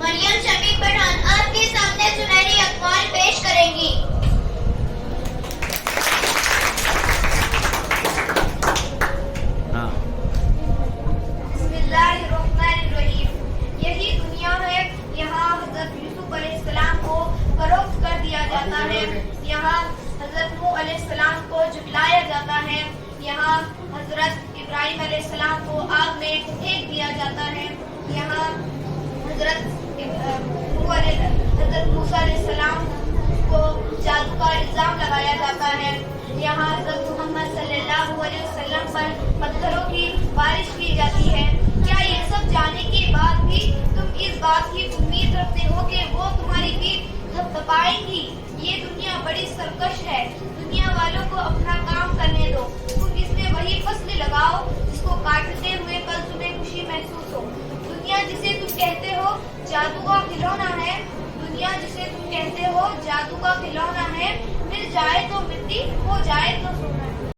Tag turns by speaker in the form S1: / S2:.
S1: مریم شفیق پٹھان آپ کے سامنے سنہری اقوال پیش کریں گی۔ بسم اللہ الرحمن الرحیم۔ یہی دنیا ہے، یہاں حضرت یوسف علیہ السلام کو فروخت کر دیا جاتا ہے، یہاں حضرت نوح علیہ السلام کو جھٹلایا جاتا ہے، یہاں حضرت ابراہیم علیہ السلام کو آگ میں پھینک دیا جاتا ہے، یہاں حضرت موسیٰ علیہ السلام کو جادو کا الزام لگایا جاتا ہے، یہاں حضرت محمد صلی اللہ علیہ وسلم پر پتھروں کی بارش کی جاتی ہے۔ کیا یہ سب جانے کے بعد بھی تم اس بات کی امید رکھتے ہو کہ وہ تمہاری پیٹھ تھپتھپائیں گی؟ یہ دنیا بڑی سرکش ہے، دنیا والوں کو اپنا کام کرنے دو، تم اس میں وہی فصل لگاؤ جس کو کاٹتے ہوئے کل تمہیں خوشی محسوس ہو۔ دنیا جسے تم کہتے ہو جادو کا کھلونا ہے، دنیا جسے تم کہتے ہو جادو کا کھلونا ہے، مل جائے تو مٹی، ہو جائے تو